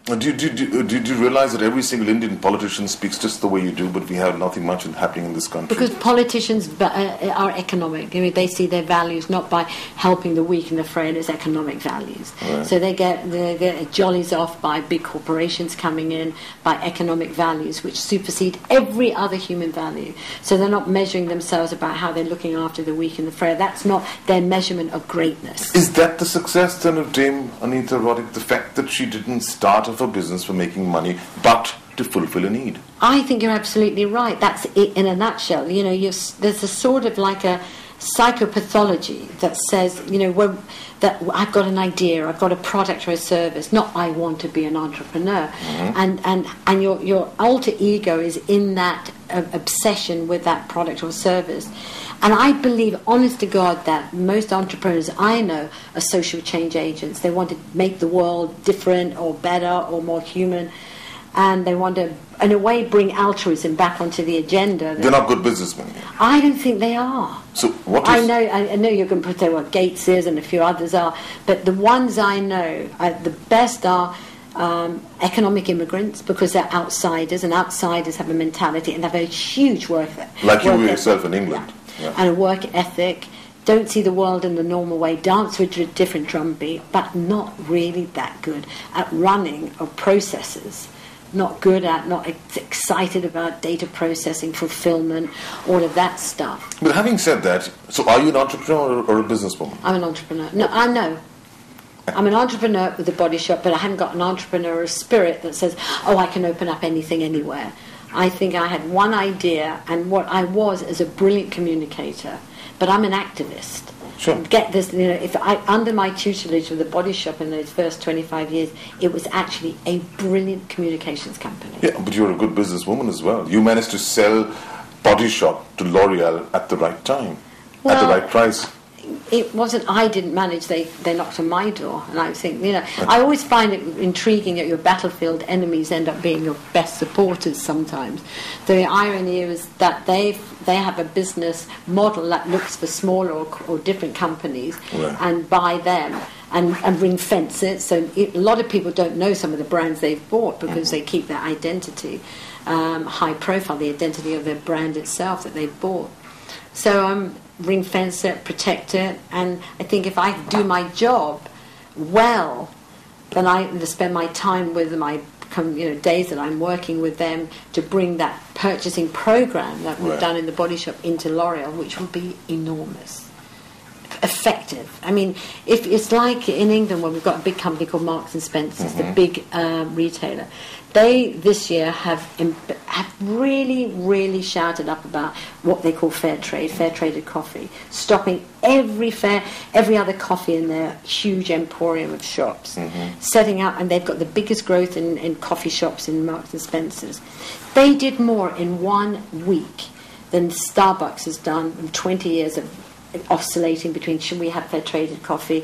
Did you realize that every single Indian politician speaks just the way you do, but we have nothing much happening in this country? Because politicians are economic. I mean, they see their values not by helping the weak and the frail as economic values. Right. So they get jollies off by big corporations coming in, by economic values which supersede every other human value. So they're not measuring themselves about how they're looking after the weak and the frail. That's not their measurement of greatness. Is that the success then of Dame Anita Roddick? The fact that she didn't start off a business for making money, but to fulfill a need? I think you're absolutely right. That's it in a nutshell. You know, there's a sort of like a psychopathology that says, you know, that I've got an idea, I've got a product or a service, not I want to be an entrepreneur. Mm-hmm. And your alter ego is in that obsession with that product or service. And I believe, honest to God, that most entrepreneurs I know are social change agents. They want to make the world different or better or more human. And they want to, in a way, bring altruism back onto the agenda. They're not good businessmen. I don't think they are. So what is... I know you're going to say what Gates is and a few others are, but the ones I know, the best are economic immigrants, because they're outsiders, and outsiders have a mentality and have a huge work ethic. Like you yourself in England. Yeah. Yeah. And a work ethic, don't see the world in the normal way, dance with a different drum beat, but not really that good at running of processes. Not good at, not excited about data processing, fulfillment, all of that stuff. But having said that, so are you an entrepreneur or a businesswoman? I'm an entrepreneur. No, I know. I'm an entrepreneur with a body shop, but I haven't got an entrepreneurial spirit that says, oh, I can open up anything anywhere. I think I had one idea, and what I was as a brilliant communicator, but I'm an activist. Sure. Get this, you know, if I, under my tutelage of the Body Shop in those first 25 years, it was actually a brilliant communications company. Yeah, but you're a good businesswoman as well. You managed to sell Body Shop to L'Oreal at the right time, at the right price. It wasn't, I didn't manage, they knocked on my door, and I think, you know, I always find it intriguing that your battlefield enemies end up being your best supporters sometimes. The irony is that they have a business model that looks for smaller or different companies, right, and buy them and ring fence it. So a lot of people don't know some of the brands they've bought because they keep their identity high profile, the identity of their brand itself that they've bought. So ring fence it, protect it, and I think if I do my job well, then I spend my time with my days that I'm working with them to bring that purchasing program that we've done in the Body Shop into L'Oreal, which will be enormous, effective. I mean, if it's like in England where we've got a big company called Marks and Spencer's, the big retailer. They this year have really shouted up about what they call fair traded coffee, stopping every other coffee in their huge emporium of shops, setting up, and they've got the biggest growth in coffee shops in Marks and Spencer's. They did more in 1 week than Starbucks has done in 20 years of oscillating between should we have fair traded coffee.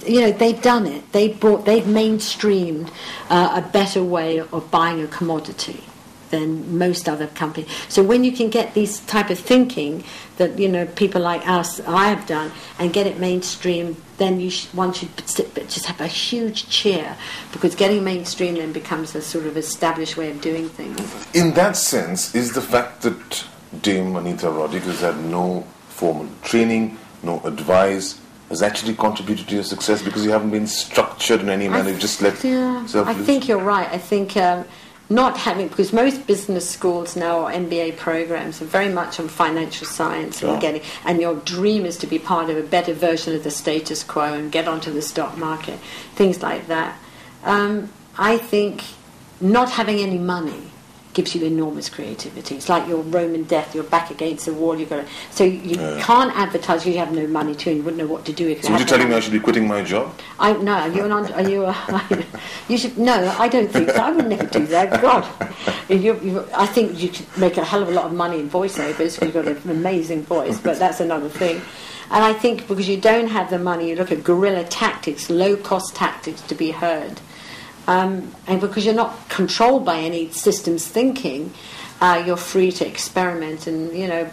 You know, they've done it. They've mainstreamed a better way of buying a commodity than most other companies. So when you can get these type of thinking that, you know, people like us, I have done, and get it mainstream, then one should just have a huge cheer, because getting mainstream then becomes a sort of established way of doing things. In that sense, is the fact that Dame Anita Roddick has had no formal training, no advice, has actually contributed to your success because you haven't been structured in any manner, just let yourself I think you're right. I think not having, because most business schools now or MBA programs are very much on financial science and your dream is to be part of a better version of the status quo and get onto the stock market, things like that. I think not having any money gives you enormous creativity. It's like your Roman death, you're back against the wall, you can't advertise, you have no money to, and you wouldn't know what to do if you So you're telling me I should be quitting my job? You should, no, I don't think so. I would never do that. God. I think you could make a hell of a lot of money in voiceovers, you've got an amazing voice, but that's another thing. And I think because you don't have the money, you look at guerrilla tactics, low-cost tactics to be heard. And because you're not controlled by any systems thinking, you're free to experiment and, you know,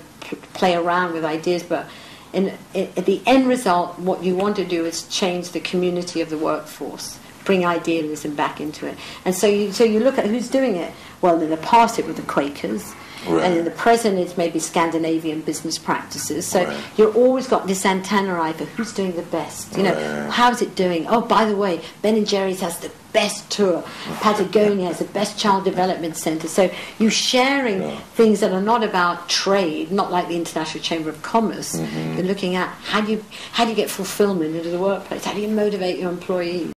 play around with ideas. But at the end result, what you want to do is change the community of the workforce. bring idealism back into it. And so you look at who's doing it. Well, in the past it were the Quakers. Right. And in the present, it's maybe Scandinavian business practices. So Right. you're always got this antenna eye for who's doing the best. You know, Right. how's it doing? Oh, by the way, Ben & Jerry's has the best tour. Patagonia has the best child development centre. So you're sharing things that are not about trade, not like the International Chamber of Commerce. You're looking at how do you get fulfilment into the workplace? How do you motivate your employees?